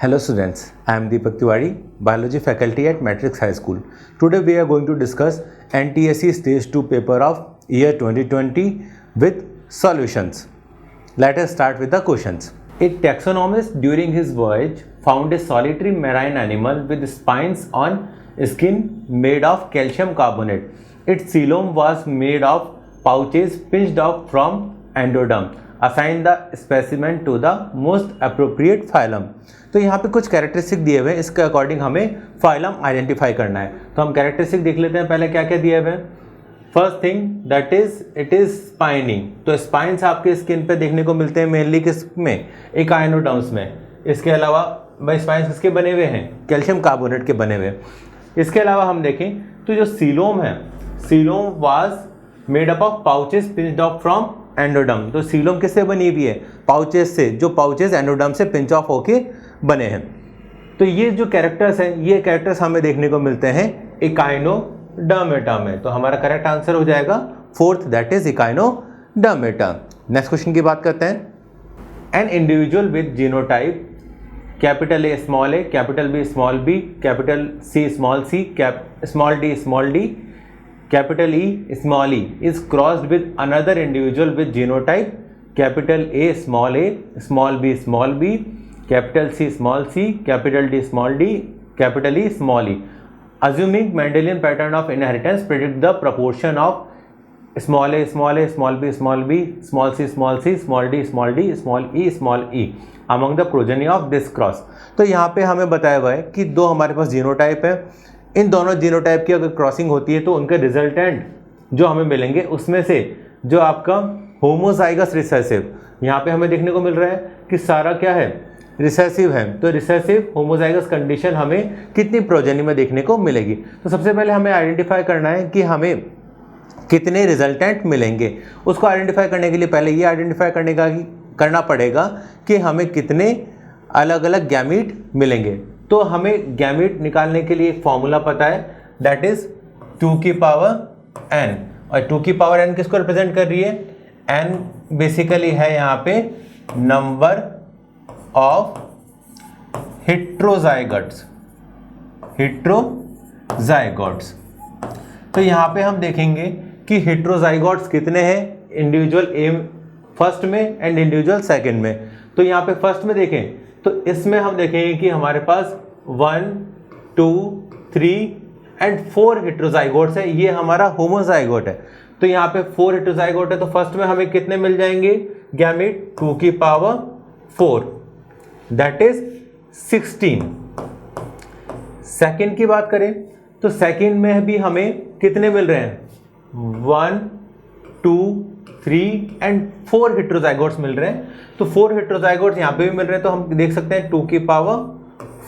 Hello students, I am Deepak Tiwari, Biology faculty at Matrix High School. Today we are going to discuss NTSE Stage 2 paper of year 2020 with solutions. Let us start with the questions. A taxonomist during his voyage found a solitary marine animal with spines on skin made of calcium carbonate. Its coelom was made of pouches pinched off from endoderm. Assign the specimen to the most appropriate phylum. तो यहाँ पे कुछ characteristic दिए हुए हैं, इसके according हमें phylum identify करना है. तो हम कैरेक्टरिस्टिक देख लेते हैं. पहले क्या क्या दिए हुए हैं. First thing that is it is spinning. तो स्पाइन्स आपके स्किन पे देखने को मिलते हैं मेनली किस में, एकाइनोडर्म्स में. इसके अलावा भाई स्पाइन्स किसके बने हुए हैं, कैल्शियम कार्बोनेट के बने हुए. इसके अलावा हम देखें तो जो सीलोम है, coelom was made up of pouches pinched of from endoderm. तो सीलोम किससे बनी हुई है, पाउचेस से, जो पाउचेस एंडोडर्म से पिंच ऑफ होके बने हैं. तो ये जो कैरेक्टर्स हैं, ये कैरेक्टर्स हमें देखने को मिलते हैं इकाइनोडर्मेटा में. तो हमारा करेक्ट आंसर हो जाएगा fourth, that is echinodermata. Next question की बात करते हैं. An individual with genotype capital A small A, capital B small B, capital C small C, small D, capital E small E is crossed with another individual with genotype capital A small B, capital C small C, capital D, capital E small E. Assuming Mendelian pattern of inheritance, predict the proportion of small a, small b, small c, small d, small e among the progeny of this cross. तो यहाँ पे हमें बताया हुआ है कि दो हमारे पास जीनोटाइप है. इन दोनों जीनोटाइप की अगर क्रॉसिंग होती है तो उनके रिजल्टेंट जो हमें मिलेंगे उसमें से जो आपका होमोजाइगस रिसेसिव, यहाँ पे हमें देखने को मिल रहा है कि सारा क्या है, रिसेसिव है. तो रिसेसिव होमोजाइगस कंडीशन हमें कितनी प्रोजेनी में देखने को मिलेगी. तो सबसे पहले हमें आइडेंटिफाई करना है कि हमें कितने रिजल्टेंट मिलेंगे. उसको आइडेंटिफाई करने के लिए पहले ये आइडेंटिफाई करना पड़ेगा कि हमें कितने अलग अलग गैमीट मिलेंगे. तो हमें गैमीट निकालने के लिए एक फॉर्मूला पता है, दैट इज 2 की पावर n. और 2 की पावर n किसको रिप्रेजेंट कर रही है, n बेसिकली है यहाँ पे नंबर ऑफ हेट्रोजाइगोट्स. तो यहाँ पे हम देखेंगे कि हेट्रोजाइगोट्स कितने हैं, इंडिविजुअल ए फर्स्ट में एंड इंडिविजुअल सेकंड में. तो यहाँ पे फर्स्ट में देखें तो इसमें हम देखेंगे कि हमारे पास 1, 2, 3 एंड 4 हेट्रोजाइगोट्स है. ये हमारा होमोजाइगोट है. तो यहाँ पे 4 हेट्रोजाइगोट है. तो फर्स्ट में हमें कितने मिल जाएंगे गैमीट, 2 की पावर 4, दैट इज 16. सेकंड की बात करें तो सेकंड में भी हमें कितने मिल रहे हैं, 1, 2, 3 एंड 4 हेट्रोजाइगोट्स मिल रहे हैं. तो 4 हेट्रोजाइगोट्स यहाँ पे भी मिल रहे हैं. तो हम देख सकते हैं 2 की पावर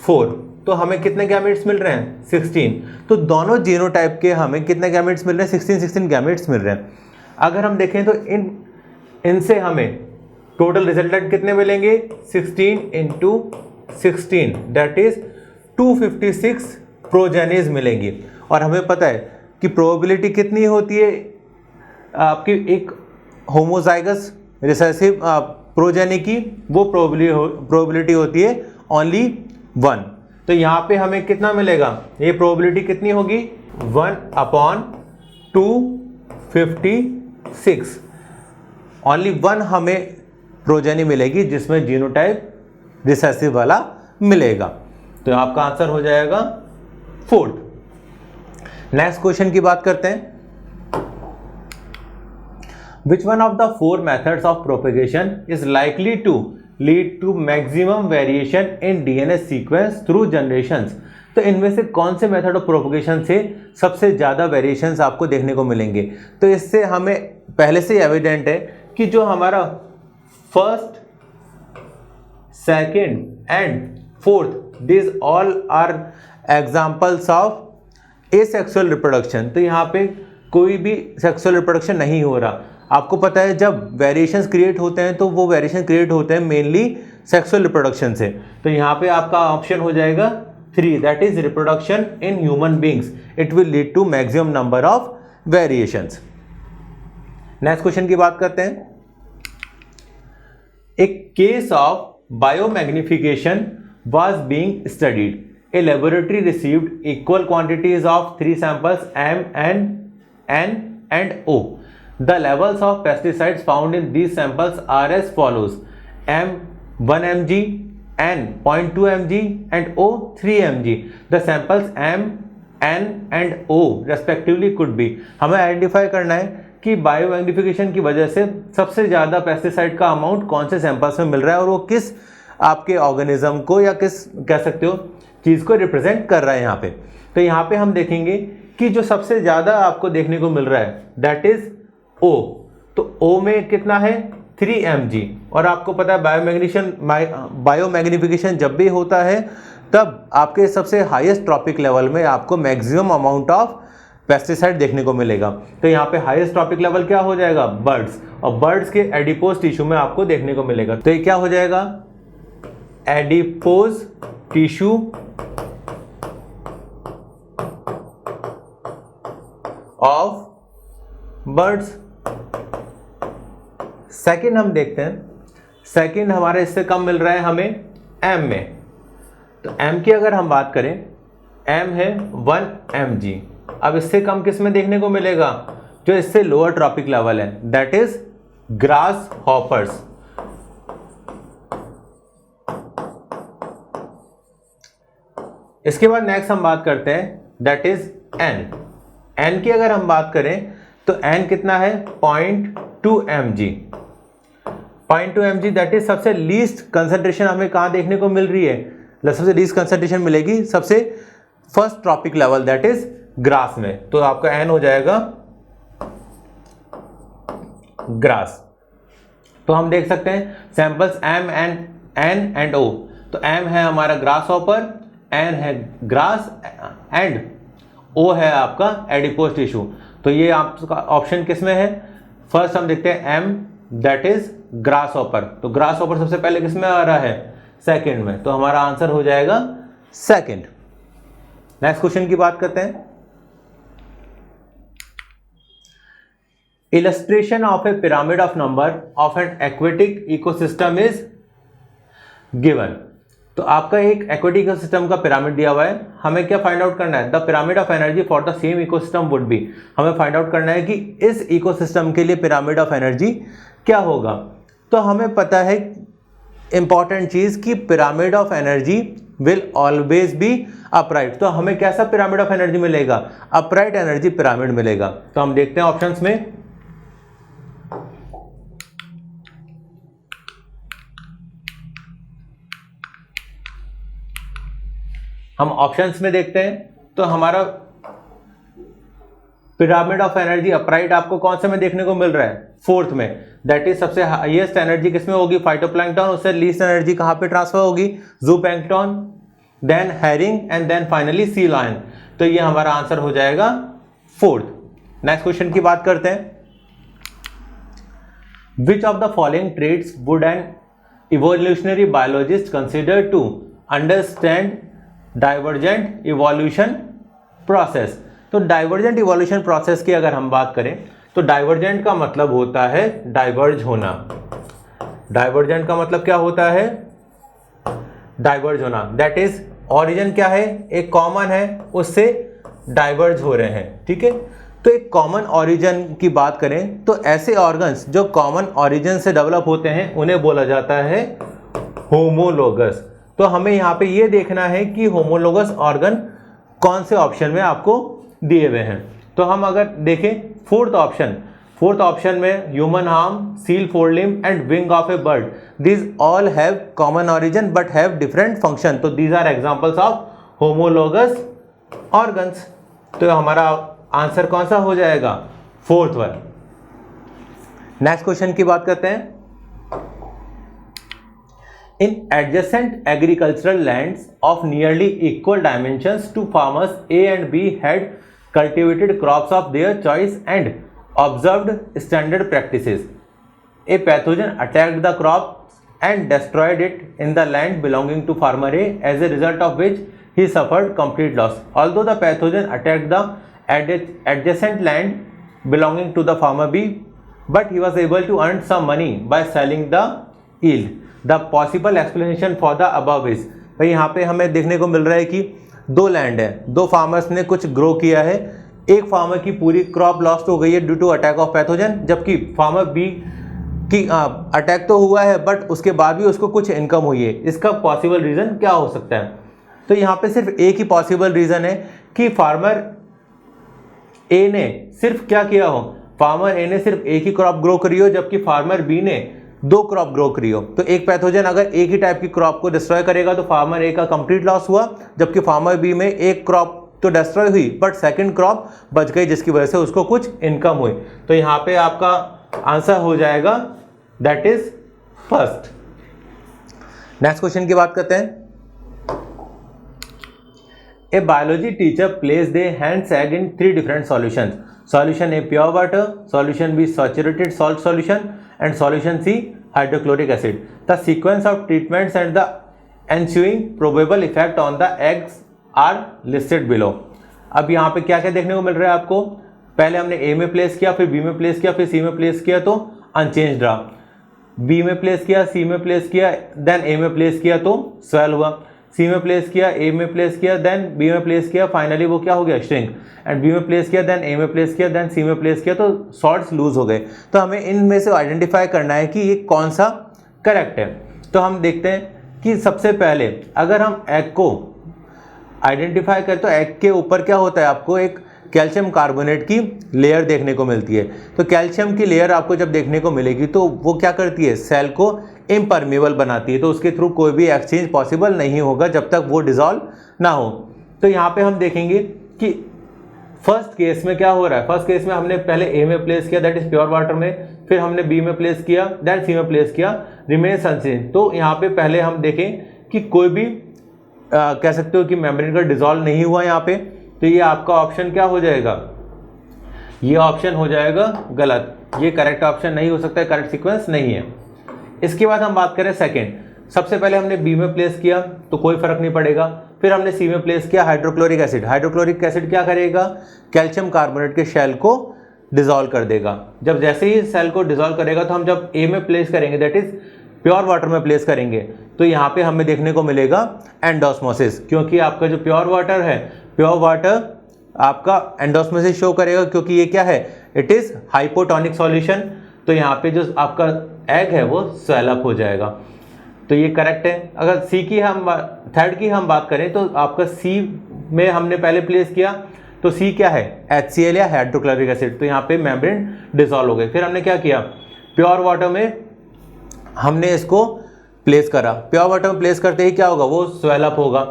4. तो हमें कितने गैमेट्स मिल रहे हैं, 16. तो दोनों जीनोटाइप के हमें कितने गैमेट्स मिल रहे हैं, 16 गैमेट्स मिल रहे हैं. अगर हम देखें तो इनसे हमें टोटल रिजल्टेंट कितने मिलेंगे, 16 इंटू 16 दैट इज 256 प्रोजेनीज मिलेंगी. और हमें पता है कि प्रोबेबिलिटी कितनी होती है आपकी एक होमोजाइगस रिसेसिव प्रोजेनी की, वो प्रोबेबिलिटी होती है ओनली 1. तो यहाँ पे हमें कितना मिलेगा, ये प्रोबेबिलिटी कितनी होगी, 1/256. ओनली 1 हमें प्रोजेनी मिलेगी जिसमें जीनोटाइप रिसेसिव वाला मिलेगा. तो आपका आंसर हो जाएगा फोर्थ. नेक्स्ट क्वेश्चन की बात करते हैं. Which one of the 4 methods of propagation is likely to lead to maximum variation in DNA sequence through generations? तो इनमें से कौन से मेथड ऑफ प्रोपगेशन से सबसे ज़्यादा वेरिएशंस आपको देखने को मिलेंगे. तो इससे हमें पहले से एविडेंट है कि जो हमारा first, second and fourth, this all are examples of asexual reproduction. तो यहाँ पे कोई भी सेक्सुअल रिप्रोडक्शन नहीं हो रहा. आपको पता है जब वेरिएशंस क्रिएट होते हैं तो वो वेरिएशन क्रिएट होते हैं मेनली सेक्सुअल रिप्रोडक्शन से. तो यहाँ पे आपका ऑप्शन हो जाएगा 3, that is reproduction in human beings. It will lead to maximum number of variations. Next question की बात करते हैं. A case of biomagnification was being studied. A laboratory received equal quantities of 3 samples M, N and O. The levels of pesticides found in these samples are as follows: M 1 mg, N 0.2 mg and O 3 mg. The samples M, N and O respectively could be. हमें identify करना है कि biomagnification की वजह से सबसे ज़्यादा pesticide का अमाउंट कौन से सैंपल्स में मिल रहा है और वो किस आपके ऑर्गेनिज्म को या किस कह सकते हो चीज़ को रिप्रेजेंट कर रहा है यहाँ पे। तो यहाँ पे हम देखेंगे कि जो सबसे ज़्यादा आपको देखने को मिल रहा है दैट इज O। तो O में कितना है 3 mg और आपको पता है बायोमैग्निफिकेशन जब भी होता है तब आपके सबसे हाईएस्ट ट्रॉपिक लेवल में आपको मैक्सिमम अमाउंट ऑफ पेस्टिसाइड देखने को मिलेगा। तो यहाँ पे हाईएस्ट ट्रॉपिक लेवल क्या हो जाएगा बर्ड्स, और बर्ड्स के एडिपोज टिश्यू में आपको देखने को मिलेगा। तो ये क्या हो जाएगा adipose tissue of birds. Second हम देखते हैं, सेकंड हमारे इससे कम मिल रहा है हमें M में। तो M की अगर हम बात करें M है 1 mg। अब इससे कम किस में देखने को मिलेगा जो इससे लोअर ट्रॉपिक लेवल है दैट इज ग्रास हॉपर्स। इसके बाद नेक्स्ट हम बात करते हैं दैट इज N। N की अगर हम बात करें तो N कितना है 0.2 mg। 0.2 mg दैट इज सबसे लीस्ट कंसंट्रेशन हमें कहाँ देखने को मिल रही है, सबसे लीस्ट कंसंट्रेशन मिलेगी सबसे first trophic level that is grass में। तो आपका N हो जाएगा ग्रास। तो हम देख सकते हैं samples M N and O। तो M है हमारा ग्रास हॉपर, N है ग्रास एंड O है आपका एडिपोज टिश्यू। तो ये आपका ऑप्शन किस में है, फर्स्ट हम देखते हैं M that is grass hopper. तो ग्रास हॉपर सबसे पहले किस में आ रहा है सेकंड में, तो हमारा आंसर हो जाएगा सेकंड। नेक्स्ट क्वेश्चन की बात करते हैं। Illustration of a pyramid of number of an aquatic ecosystem is given। तो आपका एक एक्वेटिक इकोसिस्टम का पिरामिड दिया हुआ है, हमें क्या फाइंड आउट करना है the pyramid of energy for the same ecosystem would be. हमें फाइंड आउट करना है कि इस इकोसिस्टम के लिए पिरामिड ऑफ एनर्जी क्या होगा। तो हमें पता है इंपॉर्टेंट चीज कि pyramid of energy will always be upright. तो हमें कैसा पिरामिड ऑफ एनर्जी मिलेगा, अपराइट एनर्जी पिरामिड मिलेगा। तो हम देखते हैं ऑप्शंस में। हम ऑप्शंस में देखते हैं तो हमारा पिरामिड ऑफ एनर्जी अपराइट आपको कौन से में देखने को मिल रहा है फोर्थ में, दैट इज सबसे हाईएस्ट एनर्जी किसमें होगी फाइटोप्लैंक्टन, उससे लीस्ट एनर्जी कहां पे ट्रांसफर होगी zooplankton, then herring and then finally sea lion. तो ये हमारा आंसर हो जाएगा फोर्थ। नेक्स्ट क्वेश्चन की बात करते हैं। Which of the following traits would an evolutionary biologist consider to understand divergent evolution process. तो डाइवर्जेंट इवोल्यूशन प्रोसेस की अगर हम बात करें तो डाइवर्जेंट का मतलब होता है डाइवर्ज होना। डाइवर्जेंट का मतलब क्या होता है डाइवर्ज होना, दैट इज ओरिजिन क्या है एक कॉमन है उससे डाइवर्ज हो रहे हैं। ठीक है, तो एक कॉमन ओरिजिन की बात करें तो ऐसे ऑर्गन्स जो कॉमन ओरिजिन से डेवलप होते हैं उन्हें बोला जाता है होमोलोगस। तो हमें यहाँ पे ये देखना है कि होमोलोगस ऑर्गन कौन से ऑप्शन में आपको दिए हुए हैं। तो हम अगर देखें फोर्थ ऑप्शन में human arm, seal forelimb and wing of a bird, these all have common origin but have different function. तो these are examples of homologous organs. तो हमारा आंसर कौन सा हो जाएगा फोर्थ वन। नेक्स्ट क्वेश्चन की बात करते हैं। In adjacent agricultural lands of nearly equal dimensions, two farmers A and B had cultivated crops of their choice and observed standard practices. A pathogen attacked the crops and destroyed it in the land belonging to farmer A, as a result of which he suffered complete loss. Although the pathogen attacked the adjacent land belonging to the farmer B, but he was able to earn some money by selling the yield. The possible explanation for the above is भाई यहाँ पे हमें देखने को मिल रहा है कि 2 land है, 2 फार्मर्स ने कुछ ग्रो किया है, एक फार्मर की पूरी क्रॉप लॉस्ट हो गई है due to attack of pathogen, जबकि फार्मर बी की अटैक तो हुआ है बट उसके बाद भी उसको कुछ इनकम हुई है। इसका पॉसिबल रीज़न क्या हो सकता है? तो यहाँ पे सिर्फ एक ही पॉसिबल रीज़न है कि फार्मर ए ने सिर्फ क्या किया हो, फार्मर ए ने सिर्फ एक ही क्रॉप ग्रो करी हो, जबकि फार्मर बी ने 2 क्रॉप ग्रो करी हो। तो एक पैथोजन अगर एक ही टाइप की क्रॉप को डिस्ट्रॉय करेगा तो फार्मर ए का कंप्लीट लॉस हुआ, जबकि फार्मर बी में एक क्रॉप तो डिस्ट्रॉय हुई बट सेकंड क्रॉप बच गई, जिसकी वजह से उसको कुछ इनकम हुई। तो यहाँ पे आपका आंसर हो जाएगा that is first. Next question की बात करते हैं। A biology teacher placed a hen's egg in 3 different solutions. Solution A pure water, solution B saturated salt solution, and solution C hydrochloric acid. The sequence of treatments and the ensuing probable effect on the eggs are listed below. अब यहाँ पे क्या क्या देखने को मिल रहा है आपको? पहले हमने A में प्लेस किया, फिर B में प्लेस किया, फिर C में प्लेस किया तो अनचेंज्ड रहा, B में प्लेस किया, C में प्लेस किया, देन A में प्लेस किया तो स्वेल हुआ, C में प्लेस किया, A में प्लेस किया, देन B में प्लेस किया, फाइनली वो क्या हो गया श्रिंक, एंड B में प्लेस किया, देन A में प्लेस किया, देन C में प्लेस किया तो सॉल्ट्स लूज हो गए। तो हमें इनमें से आइडेंटिफाई करना है कि ये कौन सा करेक्ट है। तो हम देखते हैं कि सबसे पहले अगर हम एग को आइडेंटिफाई करें तो एग के ऊपर क्या होता है, आपको एक कैल्शियम कार्बोनेट की लेयर देखने को मिलती है। तो कैल्शियम की लेयर आपको जब देखने को मिलेगी तो वो क्या करती है, सेल को इम्परमेबल बनाती है, तो उसके थ्रू कोई भी एक्सचेंज पॉसिबल नहीं होगा जब तक वो डिसॉल्व ना हो। तो यहाँ पे हम देखेंगे कि फर्स्ट केस में क्या हो रहा है। फर्स्ट केस में हमने पहले ए में प्लेस किया दैट इज प्योर वाटर में, फिर हमने बी में प्लेस किया, देन सी में प्लेस किया, रिमेन्स अनचेंज। तो यहाँ पे पहले हम देखें कि कोई भी कह सकते हो कि मेम्ब्रेन का डिसॉल्व नहीं हुआ यहाँ पे, तो ये आपका ऑप्शन क्या हो जाएगा, ये ऑप्शन हो जाएगा गलत, ये करेक्ट ऑप्शन नहीं हो सकता है, करेक्ट सीक्वेंस नहीं है। इसके बाद हम बात करें सेकंड, सबसे पहले हमने बी में प्लेस किया तो कोई फर्क नहीं पड़ेगा, फिर हमने सी में प्लेस किया हाइड्रोक्लोरिक एसिड। हाइड्रोक्लोरिक एसिड क्या करेगा, कैल्शियम कार्बोनेट के शेल को डिसॉल्व कर देगा। जब जैसे ही सेल को डिसॉल्व करेगा तो हम जब ए में प्लेस करेंगे दैट इज प्योर वाटर में प्लेस करेंगे तो यहाँ पे हमें देखने को मिलेगा एंडोस्मोसिस, क्योंकि आपका जो प्योर वाटर है, प्योर वाटर आपका एंडोस्मोसिस शो करेगा, क्योंकि ये क्या है, इट इज हाइपोटोनिक सॉल्यूशन। तो यहाँ पे जो आपका एग है वो स्वेल अप हो जाएगा, तो ये करेक्ट है। अगर सी की हम थर्ड की हम बात करें तो आपका सी में हमने पहले प्लेस किया तो सी क्या है, HCl या हाइड्रोक्लोरिक एसिड, तो यहाँ पे मेम्ब्रेन डिसॉल्व हो गए। फिर हमने क्या किया, प्योर वाटर में हमने इसको प्लेस करा, प्योर वाटर में प्लेस करते ही क्या होगा, वो स्वेल अप होगा,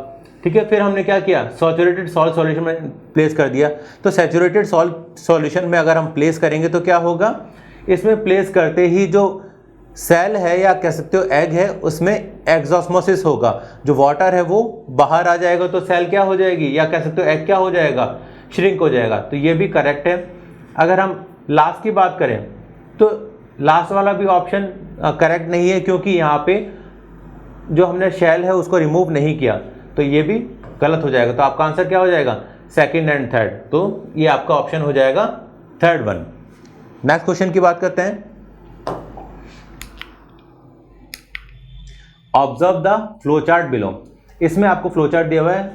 ठीक है। फिर हमने क्या किया, सैचुरेटेड सॉल्ट सॉल्यूशन में प्लेस कर दिया। तो सैचुरेटेड सॉल्ट सॉल्यूशन में अगर हम प्लेस करेंगे तो क्या होगा, इसमें प्लेस करते ही जो सेल है या कह सकते हो एग है उसमें एक्सोस्मोसिस होगा, जो वाटर है वो बाहर आ जाएगा, तो सेल क्या हो जाएगी या कह सकते हो एग क्या हो जाएगा, श्रिंक हो जाएगा। तो ये भी करेक्ट है। अगर हम लास्ट की बात करें तो लास्ट वाला भी ऑप्शन करेक्ट नहीं है, क्योंकि यहाँ पे जो हमने शेल है उसको रिमूव नहीं किया, तो ये भी गलत हो जाएगा। तो आपका आंसर क्या हो जाएगा, सेकंड एंड थर्ड, तो ये आपका ऑप्शन हो जाएगा थर्ड वन। नेक्स्ट क्वेश्चन की बात करते हैं। Observe the flow chart below. इसमें आपको फ्लो चार्ट दिया हुआ है।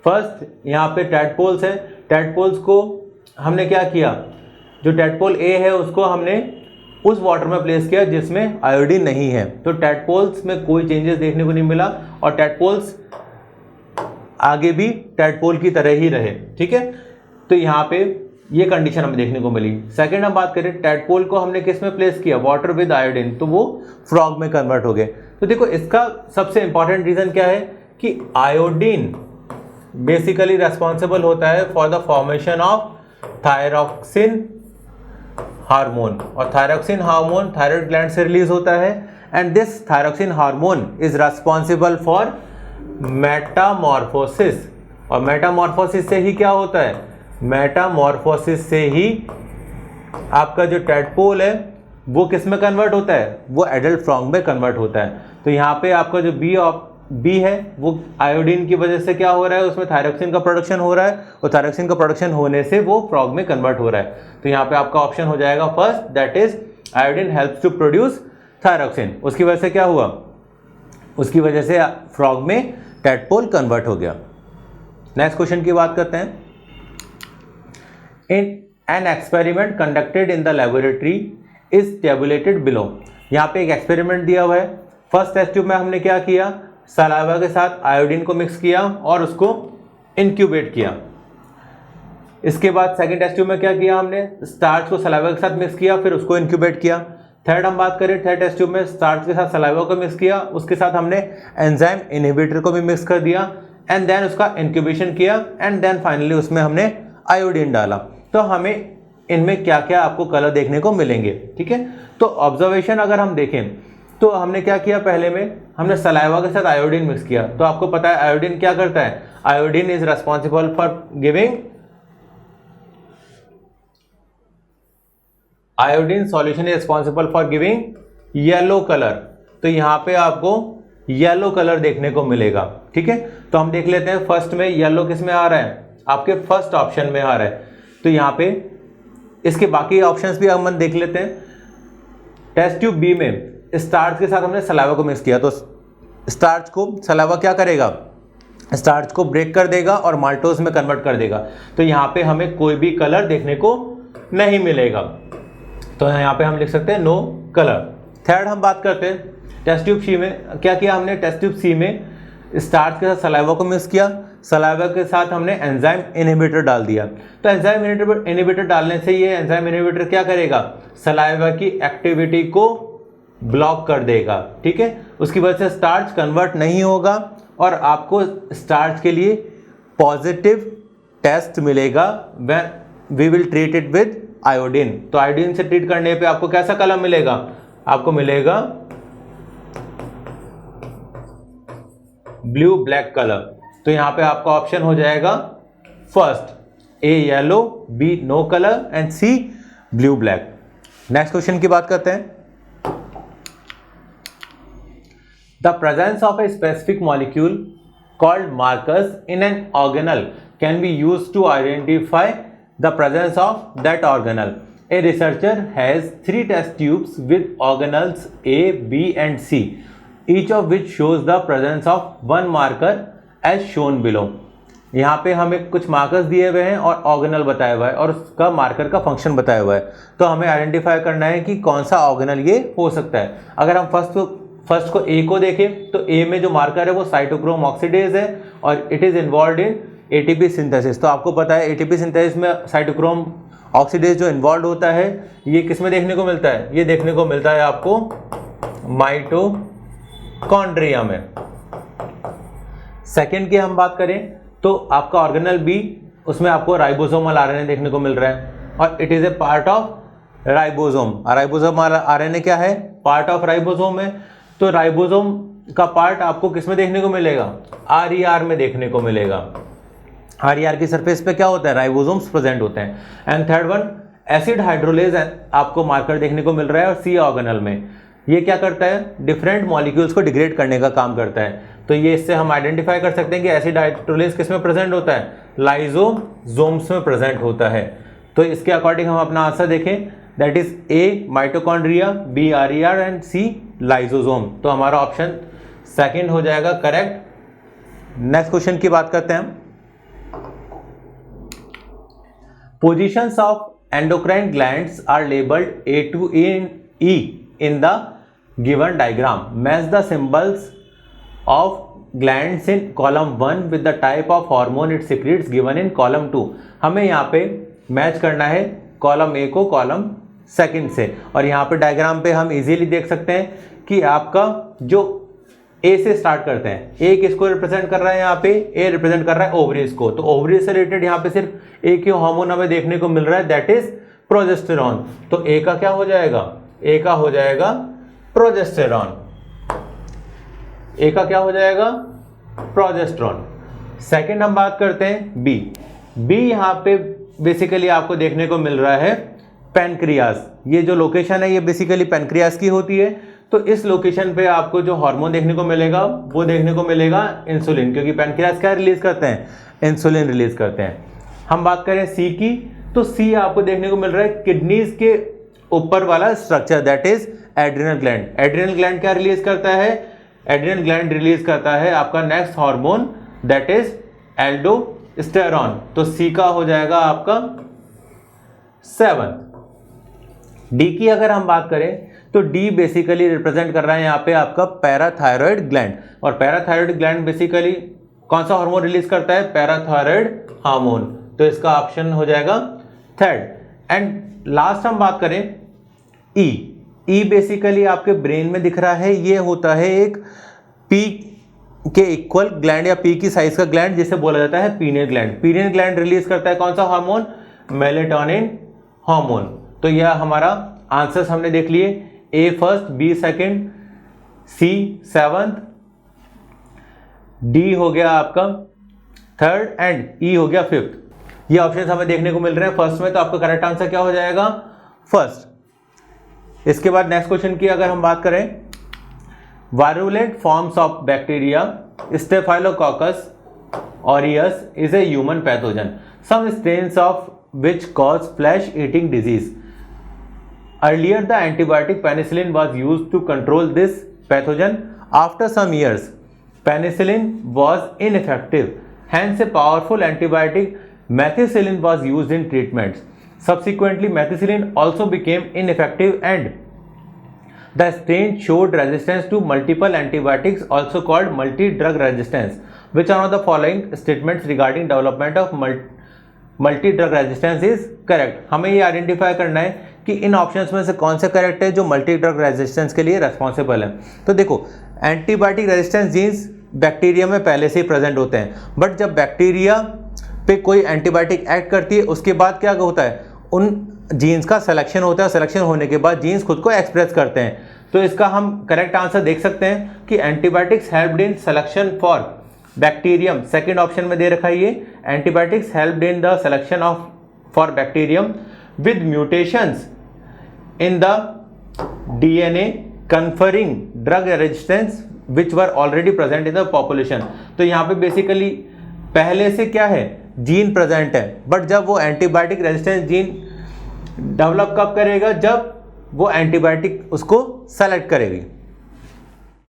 फर्स्ट यहाँ पे टैडपोल्स है, टैडपोल्स को हमने क्या किया, जो टैडपोल ए है उसको हमने उस वाटर में प्लेस किया जिसमें आयोडीन नहीं है, तो टैडपोल्स में कोई चेंजेस देखने को नहीं मिला और टैडपोल्स आगे भी टैडपोल की तरह ही रहे, ठीक है। तो यहाँ पे ये कंडीशन हमें देखने को मिली। सेकंड हम बात करें, टैडपोल को हमने किस में प्लेस किया, वाटर विद आयोडीन, तो वो फ्रॉग में कन्वर्ट हो गए। तो देखो इसका सबसे इंपॉर्टेंट रीजन क्या है कि आयोडीन बेसिकली रेस्पॉन्सिबल होता है for the formation of thyroxine hormone, और थायरॉक्सिन हार्मोन थायराइड ग्लैंड से रिलीज होता है, and this thyroxine hormone is responsible for Metamorphosis. और मेटामॉर्फोसिस से ही क्या होता है, मेटामॉर्फोसिस से ही आपका जो टैडपोल है वो किस में कन्वर्ट होता है, वो एडल्ट फ्रॉग में कन्वर्ट होता है। तो यहाँ पे आपका जो बी है वो आयोडीन की वजह से क्या हो रहा है, उसमें थायरॉक्सिन का प्रोडक्शन हो रहा है, और थायरॉक्सिन का प्रोडक्शन होने से वो फ्रॉग में कन्वर्ट हो रहा है। तो यहाँ पे आपका ऑप्शन हो जाएगा first, that is iodine helps to produce thyroxine. उसकी वजह से क्या हुआ, उसकी वजह से फ्रॉग में टैडपोल कन्वर्ट हो गया। नेक्स्ट क्वेश्चन की बात करते हैं। In an experiment conducted in the laboratory is tabulated below. यहाँ पे एक एक्सपेरिमेंट दिया हुआ है। फर्स्ट टेस्ट ट्यूब में हमने क्या किया, सलाइवा के साथ आयोडीन को मिक्स किया और उसको इंक्यूबेट किया। इसके बाद सेकंड टेस्ट ट्यूब में क्या किया, हमने स्टार्च को सलाइवा के साथ मिक्स किया, फिर उसको इंक्यूबेट किया। थर्ड हम बात करें, थर्ड टेस्ट ट्यूब में स्टार्च के साथ सलाइवा को मिक्स किया, उसके साथ हमने एंजाइम इनहिबिटर को भी मिक्स कर दिया एंड देन उसका इंक्यूबेशन किया एंड देन फाइनली उसमें हमने आयोडीन डाला। तो हमें इनमें क्या क्या आपको कलर देखने को मिलेंगे, ठीक है। तो ऑब्जर्वेशन अगर हम देखें तो हमने क्या किया, पहले में हमने सलाइवा के साथ आयोडीन मिक्स किया। तो आपको पता है आयोडीन क्या करता है, iodine is responsible for giving, iodine solution is responsible for giving yellow colour. तो यहां पे आपको येलो कलर देखने को मिलेगा, ठीक है। तो हम देख लेते हैं फर्स्ट में येलो किस में आ रहा है, आपके फर्स्ट ऑप्शन में आ रहा है। तो यहां पे इसके बाकी ऑप्शंस भी हम देख लेते हैं। टेस्ट ट्यूब बी में स्टार्च के साथ हमने सलाइवा को मिक्स किया, तो स्टार्च को सलाइवा क्या करेगा, स्टार्च को ब्रेक कर देगा और माल्टोज में कन्वर्ट कर देगा। तो यहाँ पे हमें कोई भी कलर देखने को नहीं मिलेगा, तो यहाँ पे हम लिख सकते हैं नो कलर। थर्ड हम बात करते हैं टेस्ट ट्यूब सी में क्या किया हमने, टेस्ट ट्यूब सी में स्टार्च के साथ सलाइवा को मिक्स किया, सलाइवा के साथ हमने एंजाइम इनहिबिटर डाल दिया। तो एंजाइम इनहिबिटर डालने से ये एंजाइम इनहिबिटर क्या करेगा, सलाइवा की एक्टिविटी को ब्लॉक कर देगा, ठीक है। उसकी वजह से स्टार्च कन्वर्ट नहीं होगा और आपको स्टार्च के लिए पॉजिटिव टेस्ट मिलेगा when we will treat it with iodine. तो आयोडीन से ट्रीट करने पे आपको कैसा कलर मिलेगा, आपको मिलेगा ब्लू ब्लैक कलर। तो यहां पे आपका ऑप्शन हो जाएगा first, A yellow, B no colour and C blue black. Next question की बात करते हैं। The presence of a specific molecule called markers in an organelle can be used to identify the presence of that organelle. A researcher has 3 test tubes with organelles A, B and C, each of which shows the presence of one marker as shown below. यहाँ पे हमें कुछ markers दिए हुए हैं और organelle बताया हुआ है और उसका मार्कर का फंक्शन बताया हुआ है। तो हमें आइडेंटिफाई करना है कि कौन सा ऑर्गेनल ये हो सकता है। अगर हम फर्स्ट को ए को देखें तो ए में जो मार्कर है वो साइटोक्रोम ऑक्सीडेज है और it is involve in ATP synthesis. तो आपको पता है एटीपी सिंथेसिस में साइटोक्रोम ऑक्सीडेज जो इन्वॉल्व होता है ये किस में देखने को मिलता है, ये देखने को मिलता है आपको माइटोकॉन्ड्रिया में। सेकेंड की हम बात करें तो आपका ऑर्गेनल बी, उसमें आपको राइबोसोमल आरएनए देखने को मिल रहा है और it is a part of ribosome. Ribosome RNA क्या है, पार्ट ऑफ राइबोसोम है। तो राइबोसोम का पार्ट आपको किस में देखने को मिलेगा, आरईआर में देखने को मिलेगा। आरईआर की सरफेस पे क्या होता है, राइबोसोम्स प्रेजेंट होते हैं। And third one acid hydrolase आपको मार्कर देखने को मिल रहा है और सी ऑर्गेनल में ये क्या करता है, डिफरेंट मॉलिक्यूल्स को डिग्रेड करने का काम करता है। तो ये इससे हम आइडेंटिफाई कर सकते हैं कि एसिड हाइड्रोलेज किस में प्रेजेंट होता है, लाइसोसोम्स में प्रेजेंट होता है। तो इसके अकॉर्डिंग हम अपना आंसर देखें, that is A mitochondria, B RER and C lysosome. तो हमारा ऑप्शन सेकंड हो जाएगा करेक्ट। नेक्स्ट क्वेश्चन की बात करते हैं हम। Positions of endocrine glands are labelled A to E in the given diagram. Match the symbols of glands in column 1 with the type of hormone it secretes given in column 2। हमें यहाँ पे match करना है column A को column second से। और यहाँ पे डायग्राम पे हम इजीली देख सकते हैं कि आपका जो ए से स्टार्ट करते हैं, ए किसको रिप्रेजेंट कर रहा है, यहाँ पे ए रिप्रेजेंट कर रहा है ओवरीज को। तो ओवरीज से रिलेटेड यहाँ पे सिर्फ ए के हार्मोन हमें देखने को मिल रहा है, दैट इज प्रोजेस्टेरॉन। तो ए का क्या हो जाएगा, ए का हो जाएगा प्रोजेस्टेरॉन। ए का क्या हो जाएगा, प्रोजेस्टेरॉन। सेकंड हम बात करते हैं बी। बी यहाँ पे बेसिकली आपको देखने को मिल रहा है पैनक्रियास। ये जो लोकेशन है ये बेसिकली पैनक्रियास की होती है। तो इस लोकेशन पे आपको जो हार्मोन देखने को मिलेगा वो देखने को मिलेगा इंसुलिन, क्योंकि पैनक्रियास क्या रिलीज करते हैं, इंसुलिन रिलीज करते हैं। हम बात करें सी की, तो सी आपको देखने को मिल रहा है किडनीज के ऊपर वाला structure, that is adrenal gland. Adrenal gland क्या रिलीज करता है, एड्रिनल ग्लैंड रिलीज करता है आपका next hormone that is aldosterone. तो सी का हो जाएगा आपका 7। डी की अगर हम बात करें तो डी बेसिकली रिप्रेजेंट कर रहा है यहाँ पे आपका पैराथायरॉयड ग्लैंड, और पैराथायरॉयड ग्लैंड बेसिकली कौन सा हार्मोन रिलीज करता है? Parathyroid hormone. तो इसका ऑप्शन हो जाएगा 3rd। एंड लास्ट हम बात करें ई बेसिकली आपके ब्रेन में दिख रहा है, ये होता है एक पी के इक्वल ग्लैंड या पी की साइज का ग्लैंड जिसे बोला जाता है pineal gland. Pineal gland release करता है कौन सा हार्मोन? Melatonin hormone. तो यह हमारा आंसर्स हमने देख लिए, ए फर्स्ट, बी सेकंड, सी 7th, डी हो गया आपका 3rd एंड ई हो गया 5th। ये ऑप्शंस हमें देखने को मिल रहे हैं फर्स्ट में, तो आपका करेक्ट आंसर क्या हो जाएगा? फर्स्ट। इसके बाद नेक्स्ट क्वेश्चन की अगर हम बात करें, virulent forms of bacteria staphylococcus aureus is a human pathogen, some strains of which cause flesh eating disease. Earlier the antibiotic penicillin was used to control this pathogen. After some years penicillin was ineffective, hence a powerful antibiotic methicillin was used in treatments. Subsequently methicillin also became ineffective and the strain showed resistance to multiple antibiotics, also called multi-drug resistance. Which one of the following statements regarding development of multi drug resistance is correct? हमें ये identify करना है कि इन options में से कौन से correct है जो मल्टी ड्रग रेजिस्टेंस के लिए रेस्पॉन्सिबल है। तो देखो, एंटीबायोटिक रेजिस्टेंस जीन्स बैक्टीरिया में पहले से ही प्रेजेंट होते हैं, बट जब बैक्टीरिया पे कोई एंटीबायोटिक एक्ट करती है उसके बाद क्या होता है? उन जीन्स का सिलेक्शन होता है, सिलेक्शन होने के बाद जीन्स खुद को एक्सप्रेस करते हैं। तो इसका हम करेक्ट आंसर देख सकते हैं कि antibiotics helped in selection for bacterium, second option में दे रखा है ये, antibiotics helped in the selection of for bacterium with mutations in the DNA conferring drug resistance which were already present in the population. तो यहाँ पे basically पहले से क्या है? जीन प्रेजेंट है, बट जब वो एंटीबायोटिक रेजिस्टेंस जीन डेवलप कब करेगा? जब वो एंटीबायोटिक उसको सेलेक्ट करेगी।